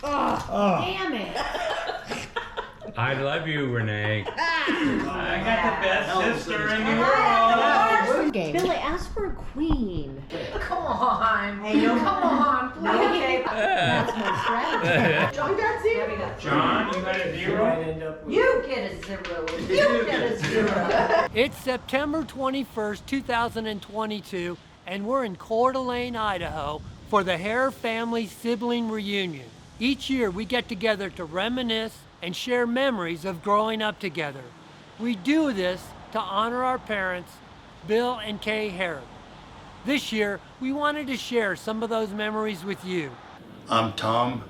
Damn it. I love you, Renee. I got the best sister in the world. Billy, ask for a queen. Come on. Hey, no, Come on, please. Okay. That's my strategy. John got zero. John, you got a 0? You get a zero. You get a zero. It's September 21st, 2022, and we're in Coeur d'Alene, Idaho for the Harrer Family sibling reunion. Each year we get together to reminisce and share memories of growing up together. We do this to honor our parents, Bill and Kaye Harrer. This year, we wanted to share some of those memories with you. I'm Tom,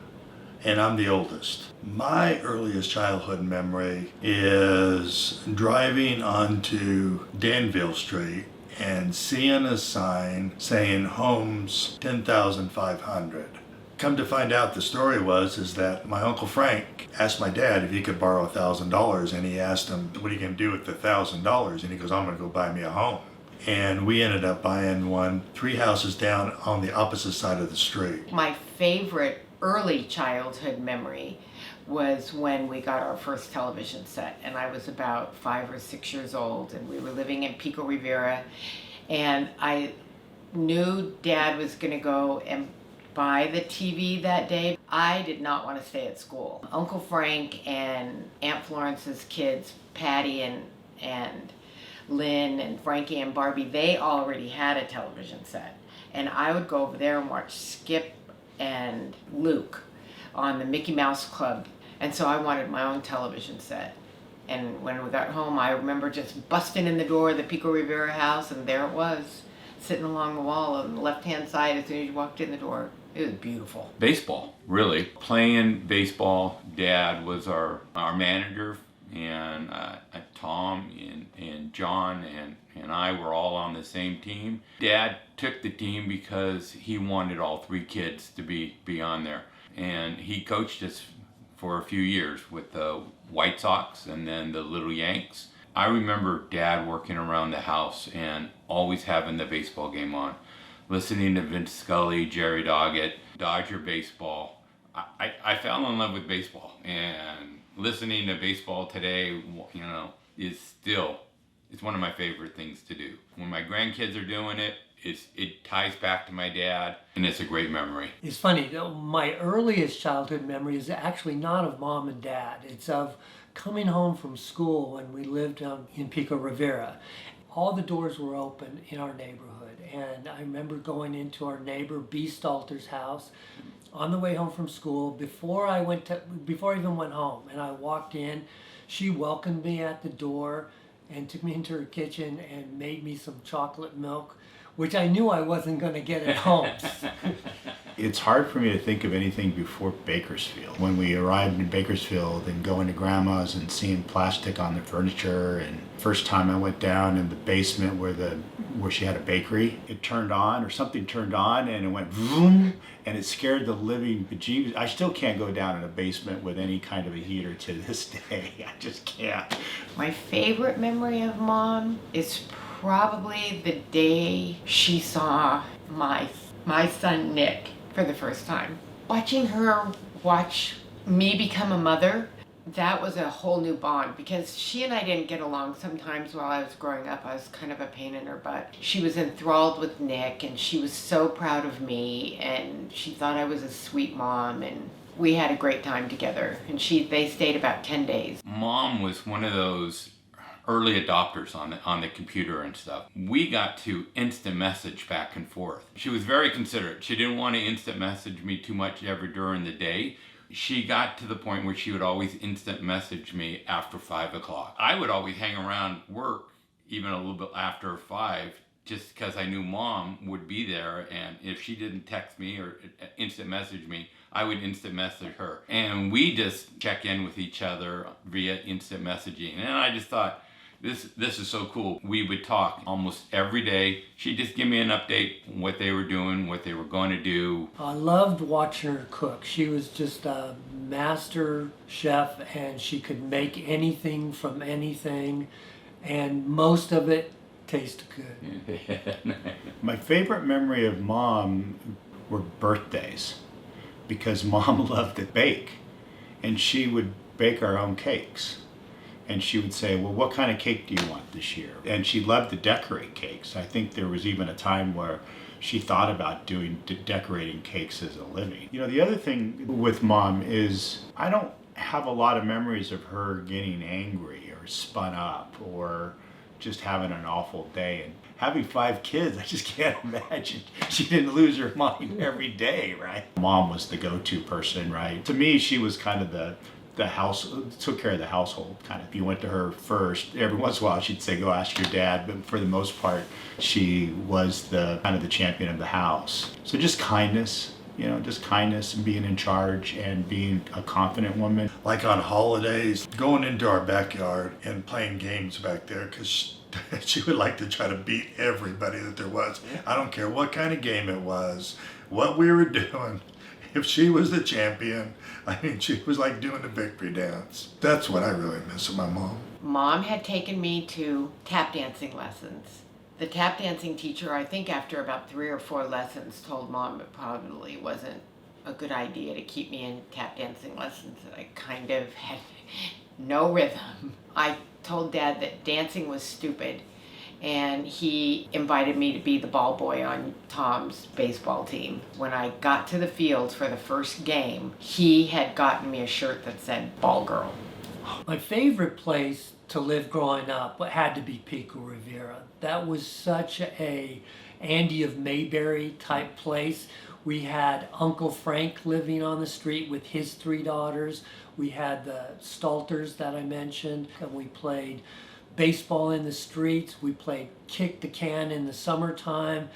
and I'm the oldest. My earliest childhood memory is driving onto Danville Street and seeing a sign saying homes 10,500. Come to find out, the story is that my Uncle Frank asked my dad if he could borrow $1,000, and he asked him, what are you going to do with the $1,000? And he goes, I'm going to go buy me a home. And we ended up buying one 3 houses down on the opposite side of the street. My favorite early childhood memory was when we got our first television set, and I was about 5 or 6 years old, and we were living in Pico Rivera, and I knew Dad was going to go and buy the TV that day. I did not want to stay at school. Uncle Frank and Aunt Florence's kids, Patty and Lynn and Frankie and Barbie, they already had a television set. And I would go over there and watch Skip and Luke on the Mickey Mouse Club. And so I wanted my own television set. And when we got home, I remember just busting in the door of the Pico Rivera house, and there it was, sitting along the wall on the left-hand side as soon as you walked in the door. It was beautiful. Baseball, really. Playing baseball, Dad was our manager, and Tom and John and I were all on the same team. Dad took the team because he wanted all 3 kids to be on there. And he coached us for a few years with the White Sox and then the Little Yanks. I remember Dad working around the house and always having the baseball game on. Listening to Vince Scully, Jerry Doggett, Dodger baseball. I fell in love with baseball, and listening to baseball today, it's one of my favorite things to do. When my grandkids are doing it, it ties back to my dad, and it's a great memory. It's funny, my earliest childhood memory is actually not of Mom and Dad. It's of coming home from school when we lived down in Pico Rivera. All the doors were open in our neighborhood, and I remember going into our neighbor B. Stalter's house on the way home from school before I even went home. And I walked in, she welcomed me at the door and took me into her kitchen and made me some chocolate milk, which I knew I wasn't going to get at home. It's hard for me to think of anything before Bakersfield. When we arrived in Bakersfield and going to Grandma's and seeing plastic on the furniture, and first time I went down in the basement where she had a bakery, it turned on, or something turned on, and it went vroom, and it scared the living bejeebus. I still can't go down in a basement with any kind of a heater to this day. I just can't. My favorite memory of Mom is probably the day she saw my son Nick for the first time. Watching her watch me become a mother, that was a whole new bond, because she and I didn't get along sometimes while I was growing up. I was kind of a pain in her butt. She was enthralled with Nick, and she was so proud of me, and she thought I was a sweet mom, and we had a great time together. And they stayed about 10 days. Mom was one of those early adopters on the computer and stuff. We got to instant message back and forth. She was very considerate. She didn't want to instant message me too much ever during the day. She got to the point where she would always instant message me after 5 o'clock. I would always hang around work even a little bit after 5, just because I knew Mom would be there, and if she didn't text me or instant message me, I would instant message her. And we just check in with each other via instant messaging. And I just thought, this is so cool. We would talk almost every day. She'd just give me an update on what they were doing, what they were going to do. I loved watching her cook. She was just a master chef, and she could make anything from anything, and most of it tasted good. My favorite memory of Mom were birthdays. because Mom loved to bake, and she would bake our own cakes. And she would say, well, what kind of cake do you want this year? And she loved to decorate cakes. I think there was even a time where she thought about decorating cakes as a living. You know, the other thing with Mom is I don't have a lot of memories of her getting angry or spun up or just having an awful day. And having 5 kids, I just can't imagine she didn't lose her mind every day, right? Mom was the go-to person, right? To me, she was kind of the house, took care of the household, kind of. You went to her first. Every once in a while she'd say, go ask your dad, but for the most part, she was the kind of the champion of the house. So just kindness, you know, just kindness and being in charge and being a confident woman. Like on holidays, going into our backyard and playing games back there, because she would like to try to beat everybody that there was. I don't care what kind of game it was, what we were doing. If she was the champion, I mean, she was like doing the victory dance. That's what I really miss of my mom. Mom had taken me to tap dancing lessons. The tap dancing teacher, I think after about 3 or 4 lessons, told Mom it probably wasn't a good idea to keep me in tap dancing lessons. I kind of had no rhythm. I told Dad that dancing was stupid, and he invited me to be the ball boy on Tom's baseball team. When I got to the field for the first game, he had gotten me a shirt that said ball girl. My favorite place to live growing up had to be Pico Rivera. That was such a Andy of Mayberry type place. We had Uncle Frank living on the street with his 3 daughters. We had the Stalters that I mentioned, and we played baseball in the streets. We played kick the can in the summertime,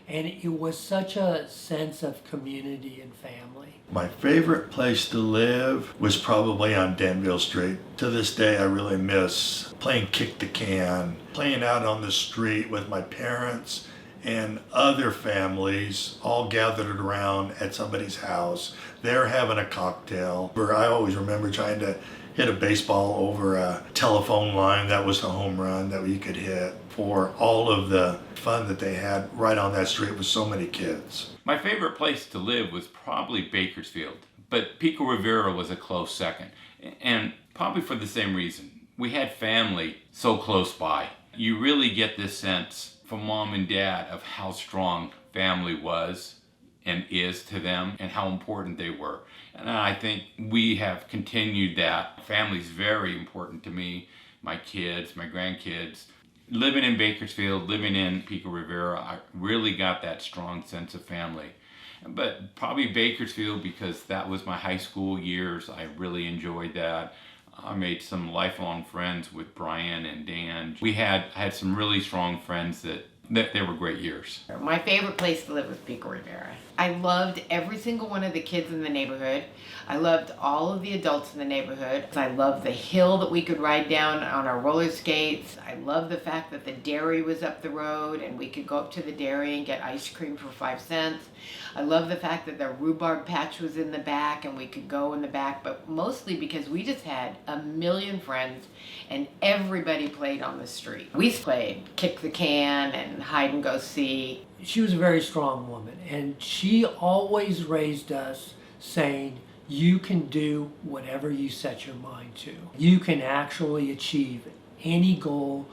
and it was such a sense of community and family. My favorite place to live was probably on Danville Street. To this day, I really miss playing kick the can, playing out on the street with my parents and other families all gathered around at somebody's house. They're having a cocktail. I always remember trying to hit a baseball over a telephone line. That was the home run that you could hit, for all of the fun that they had right on that street with so many kids. My favorite place to live was probably Bakersfield, but Pico Rivera was a close second, and probably for the same reason. We had family so close by. You really get this sense from Mom and Dad of how strong family was and is to them and how important they were. And I think we have continued that. Family's very important to me, my kids, my grandkids. Living in Bakersfield, living in Pico Rivera, I really got that strong sense of family. But probably Bakersfield, because that was my high school years. I really enjoyed that. I made some lifelong friends with Brian and Dan. I had some really strong friends that they were great years. My favorite place to live was Pico Rivera. I loved every single one of the kids in the neighborhood. I loved all of the adults in the neighborhood. I loved the hill that we could ride down on our roller skates. I loved the fact that the dairy was up the road and we could go up to the dairy and get ice cream for 5 cents. I loved the fact that the rhubarb patch was in the back and we could go in the back, but mostly because we just had a million friends and everybody played on the street. We played kick the can and hide and go see. She was a very strong woman, and she always raised us saying, you can do whatever you set your mind to. You can actually achieve any goal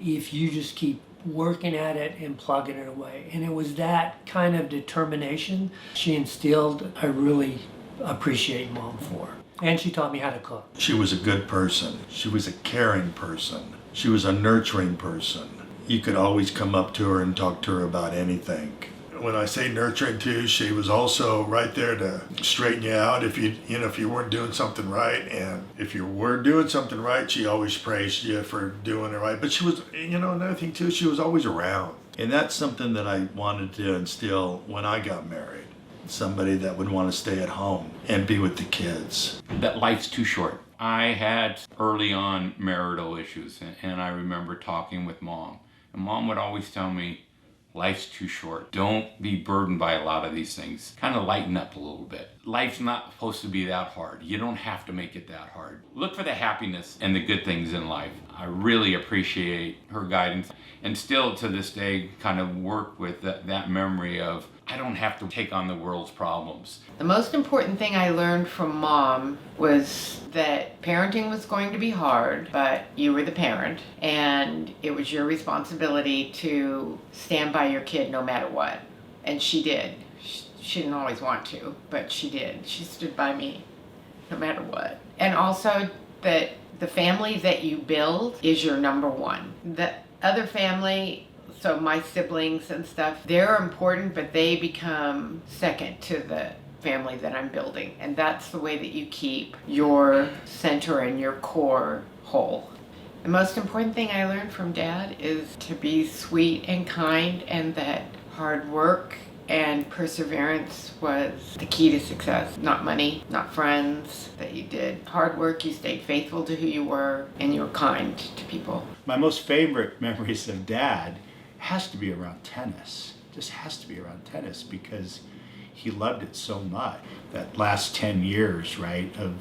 if you just keep working at it and plugging it away. And it was that kind of determination she instilled. I really appreciate Mom for. And she taught me how to cook. She was a good person. She was a caring person. She was a nurturing person. You could always come up to her and talk to her about anything. When I say nurturing too, she was also right there to straighten you out if you weren't doing something right. And if you were doing something right, she always praised you for doing it right. But she was, another thing too, she was always around. And that's something that I wanted to instill when I got married. Somebody that would want to stay at home and be with the kids. That life's too short. I had early on marital issues, and I remember talking with Mom. And Mom would always tell me, life's too short. Don't be burdened by a lot of these things. Kind of lighten up a little bit. Life's not supposed to be that hard. You don't have to make it that hard. Look for the happiness and the good things in life. I really appreciate her guidance, and still to this day kind of work with that memory of I don't have to take on the world's problems. The most important thing I learned from Mom was that parenting was going to be hard, but you were the parent, and it was your responsibility to stand by your kid no matter what. And she did. She didn't always want to, but she did. She stood by me no matter what. And also that the family that you build is your number one. The other family, so my siblings and stuff, they're important, but they become second to the family that I'm building. And that's the way that you keep your center and your core whole. The most important thing I learned from Dad is to be sweet and kind, and that hard work and perseverance was the key to success. Not money, not friends, that you did hard work, you stayed faithful to who you were, and you were kind to people. My most favorite memories of Dad has to be around tennis. Just has to be around tennis because he loved it so much. That last 10 years, right, of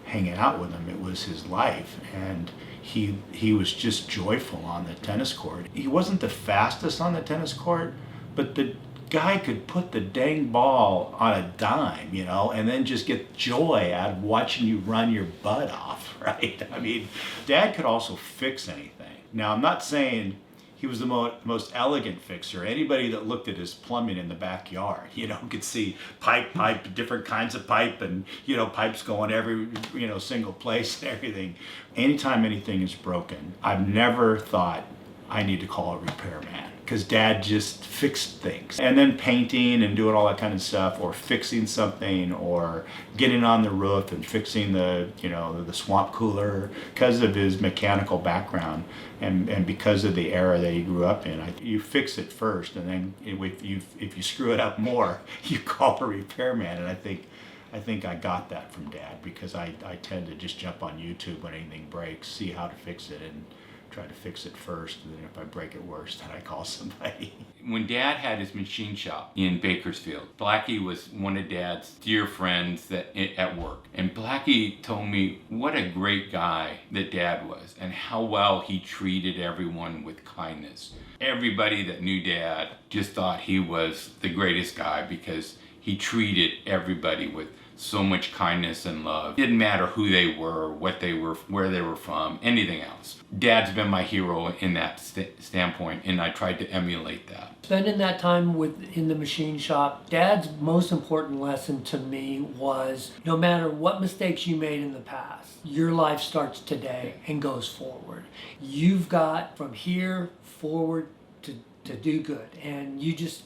hanging out with him, it was his life. And he was just joyful on the tennis court. He wasn't the fastest on the tennis court, but the guy could put the dang ball on a dime, you know, and then just get joy out of watching you run your butt off, right? I mean, Dad could also fix anything. Now, I'm not saying he was the most elegant fixer. Anybody that looked at his plumbing in the backyard, you know, could see pipe, different kinds of pipe, and, you know, pipes going every, you know, single place and everything. Anytime anything is broken, I've never thought I need to call a repairman, because Dad just fixed things. And then painting and doing all that kind of stuff, or fixing something, or getting on the roof and fixing the, you know, the swamp cooler, because of his mechanical background and because of the era that he grew up in. You fix it first, and then if you screw it up more, you call a repairman. And I think I got that from Dad, because I tend to just jump on YouTube when anything breaks, see how to fix it, and try to fix it first, and then if I break it worse, then I call somebody. When Dad had his machine shop in Bakersfield, Blackie was one of Dad's dear friends at work. And Blackie told me what a great guy that Dad was, and how well he treated everyone with kindness. Everybody that knew Dad just thought he was the greatest guy, because he treated everybody with so much kindness and love. Didn't matter who they were, what they were, where they were from, anything else. Dad's been my hero in that standpoint, and I tried to emulate that. Spending that time in the machine shop, Dad's most important lesson to me was, no matter what mistakes you made in the past, your life starts today and goes forward. You've got from here forward to do good, and you just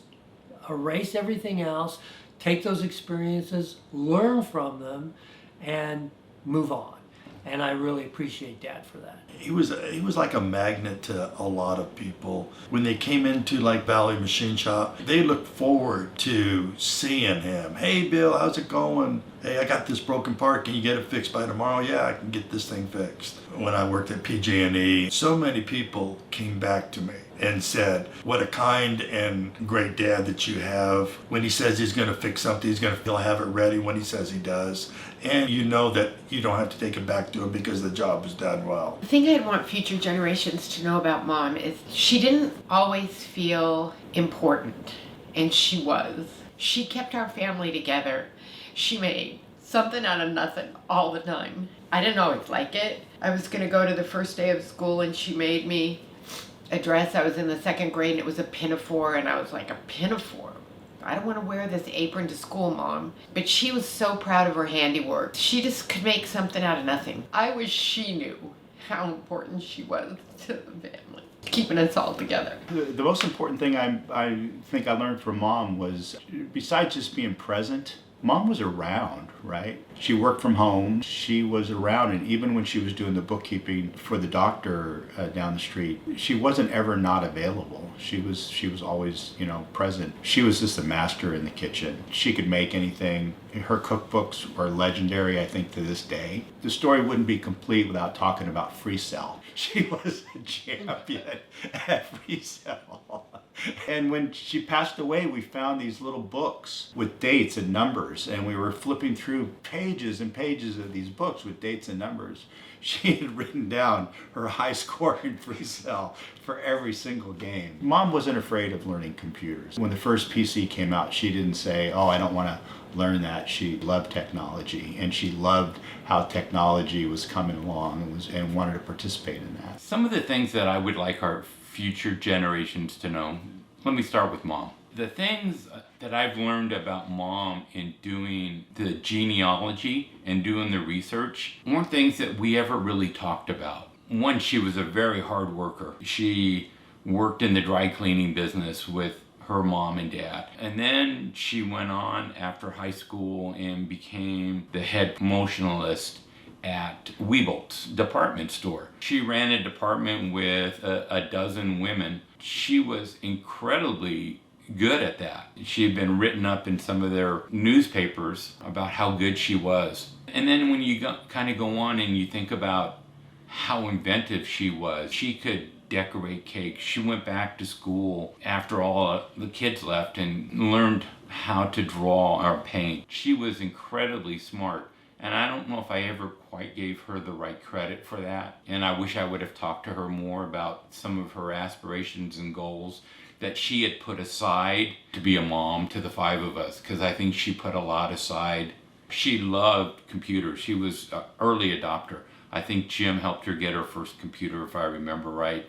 erase everything else. Take those experiences, learn from them, and move on. And I really appreciate Dad for that. He was like a magnet to a lot of people. When they came into like Valley Machine Shop, they looked forward to seeing him. Hey Bill, how's it going? Hey, I got this broken part. Can you get it fixed by tomorrow? Yeah, I can get this thing fixed. When I worked at PG&E, so many people came back to me and said, what a kind and great dad that you have. When he says he's going to fix something, he'll have it ready when he says he does. And you know that you don't have to take it back to him because the job is done well. The thing I'd want future generations to know about Mom is she didn't always feel important, and she was. She kept our family together. She made something out of nothing all the time. I didn't always like it. I was going to go to the first day of school, and she made me a dress. I was in the second grade, and it was a pinafore, and I was like, a pinafore? I don't want to wear this apron to school, Mom. But she was so proud of her handiwork. She just could make something out of nothing. I wish she knew how important she was to the family, keeping us all together. The most important thing I think I learned from Mom was, besides just being present, Mom was around, right? She worked from home. She was around, and even when she was doing the bookkeeping for the doctor down the street, she wasn't ever not available. She was always, you know, present. She was just a master in the kitchen. She could make anything. Her cookbooks are legendary, I think, to this day. The story wouldn't be complete without talking about free cell. She was a champion at free cell. And when she passed away, we found these little books with dates and numbers, and we were flipping through pages and pages of these books with dates and numbers. She had written down her high score in free cell for every single game. Mom wasn't afraid of learning computers. When the first PC came out, she didn't say, oh, I don't want to learn that. She loved technology, and she loved how technology was coming along and wanted to participate in that. Some of the things that I would like our future generations to know, let me start with Mom. The things that I've learned about Mom in doing the genealogy and doing the research weren't things that we ever really talked about. One, she was a very hard worker. She worked in the dry cleaning business with her mom and dad. And then she went on after high school and became the head promotionalist at Weebolt's department store. She ran a department with a dozen women. She was incredibly good at that. She had been written up in some of their newspapers about how good she was. And then when you kind of go on and you think about how inventive she was, she could decorate cakes. She went back to school after all the kids left and learned how to draw or paint. She was incredibly smart. And I don't know if I ever quite gave her the right credit for that. And I wish I would have talked to her more about some of her aspirations and goals that she had put aside to be a mom to the five of us, because I think she put a lot aside. She loved computers. She was an early adopter. I think Jim helped her get her first computer, if I remember right.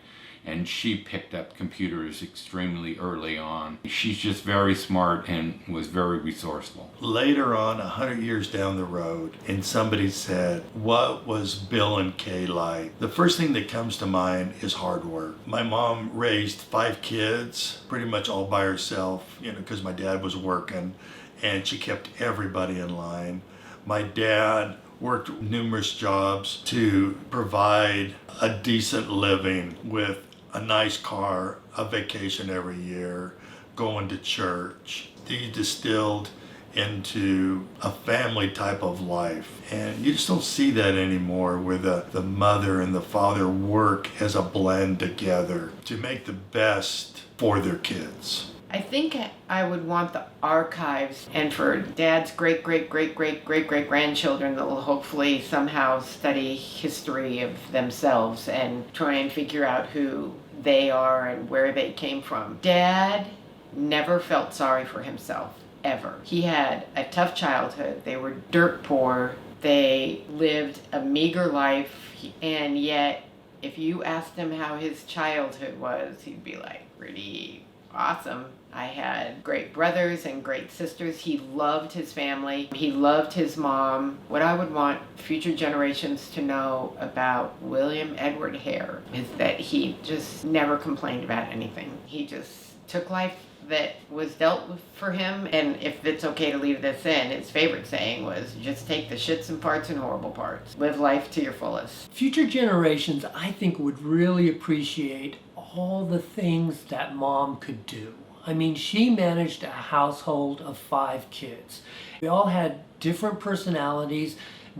And she picked up computers extremely early on. She's just very smart and was very resourceful. Later on, 100 years down the road, and somebody said, what was Bill and Kay like? The first thing that comes to mind is hard work. My mom raised 5 kids, pretty much all by herself, because my dad was working, and she kept everybody in line. My dad worked numerous jobs to provide a decent living with a nice car, a vacation every year, going to church. He distilled into a family type of life. And you just don't see that anymore, where the mother and the father work as a blend together to make the best for their kids. I think I would want the archives, and for Dad's great-great-great-great-great-great-grandchildren that will hopefully somehow study history of themselves and try and figure out who they are and where they came from. Dad never felt sorry for himself, ever. He had a tough childhood. They were dirt poor. They lived a meager life, and yet if you asked him how his childhood was, he'd be like, pretty awesome. I had great brothers and great sisters. He loved his family. He loved his mom. What I would want future generations to know about William Edward Harrer is that he just never complained about anything. He just took life that was dealt with for him, and if it's okay to leave this in, his favorite saying was, just take the shits and parts and horrible parts. Live life to your fullest. Future generations, I think, would really appreciate all the things that Mom could do. I mean, she managed a household of 5 kids. We all had different personalities,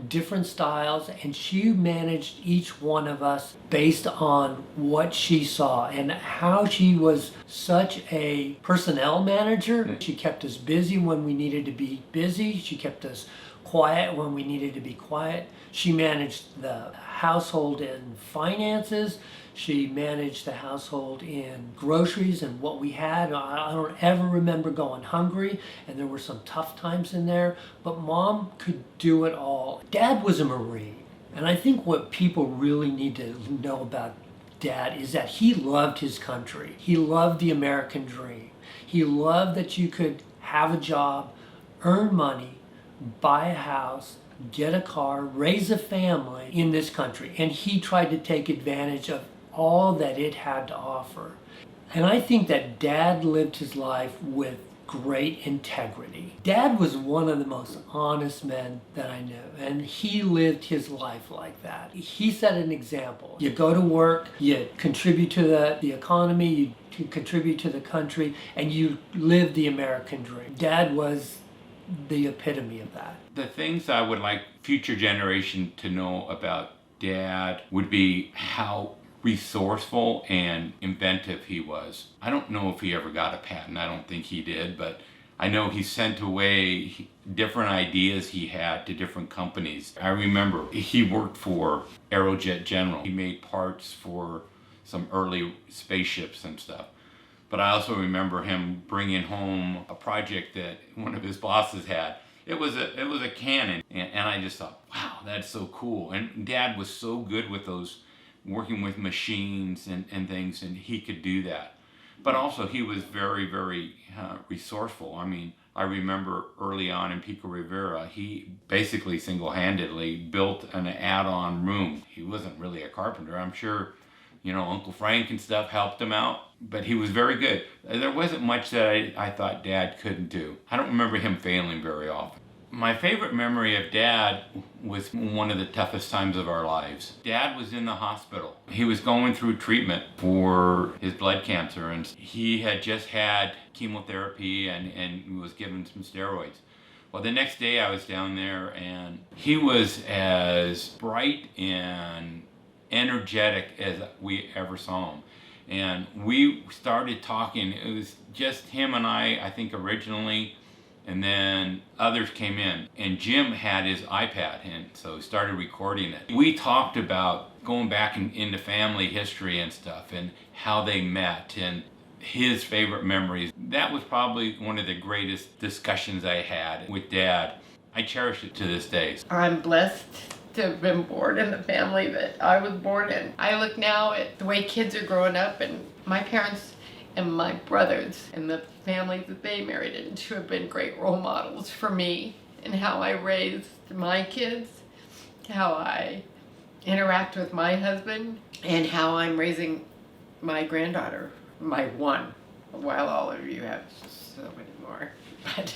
different styles, and she managed each one of us based on what she saw and how she was such a personnel manager. She kept us busy when we needed to be busy. She kept us quiet when we needed to be quiet. She managed the household in finances. She managed the household in groceries and what we had. I don't ever remember going hungry, and there were some tough times in there, but Mom could do it all. Dad was a Marine, and I think what people really need to know about Dad is that he loved his country. He loved the American dream. He loved that you could have a job, earn money, buy a house, get a car, raise a family in this country, and he tried to take advantage of all that it had to offer. And I think that Dad lived his life with great integrity. Dad was one of the most honest men that I knew, and he lived his life like that. He set an example. You go to work, you contribute to the economy, you contribute to the country, and you live the American dream. Dad was the epitome of that. The things I would like future generation to know about Dad would be how resourceful and inventive he was. I don't know if he ever got a patent. I don't think he did, but I know he sent away different ideas he had to different companies. I remember he worked for Aerojet General. He made parts for some early spaceships and stuff. But I also remember him bringing home a project that one of his bosses had. It was a cannon, and I just thought, wow, that's so cool. And Dad was so good with those, working with machines and things, and he could do that. But also he was very, very resourceful. I mean, I remember early on in Pico Rivera, he basically single-handedly built an add-on room. He wasn't really a carpenter. I'm sure, you know, Uncle Frank and stuff helped him out, but he was very good. There wasn't much that I thought Dad couldn't do. I don't remember him failing very often. My favorite memory of Dad was one of the toughest times of our lives. Dad was in the hospital. He was going through treatment for his blood cancer, and he had just had chemotherapy and was given some steroids. Well, the next day I was down there, and he was as bright and energetic as we ever saw him. And we started talking. It was just him and I think originally, and then others came in. And Jim had his iPad, and so he started recording it. We talked about going back into family history and stuff, and how they met, and his favorite memories. That was probably one of the greatest discussions I had with Dad. I cherish it to this day. I'm blessed to have been born in the family that I was born in. I look now at the way kids are growing up, and my parents and my brothers and the families that they married into have been great role models for me, and how I raised my kids, how I interact with my husband, and how I'm raising my granddaughter, my one, while all of you have so many more. But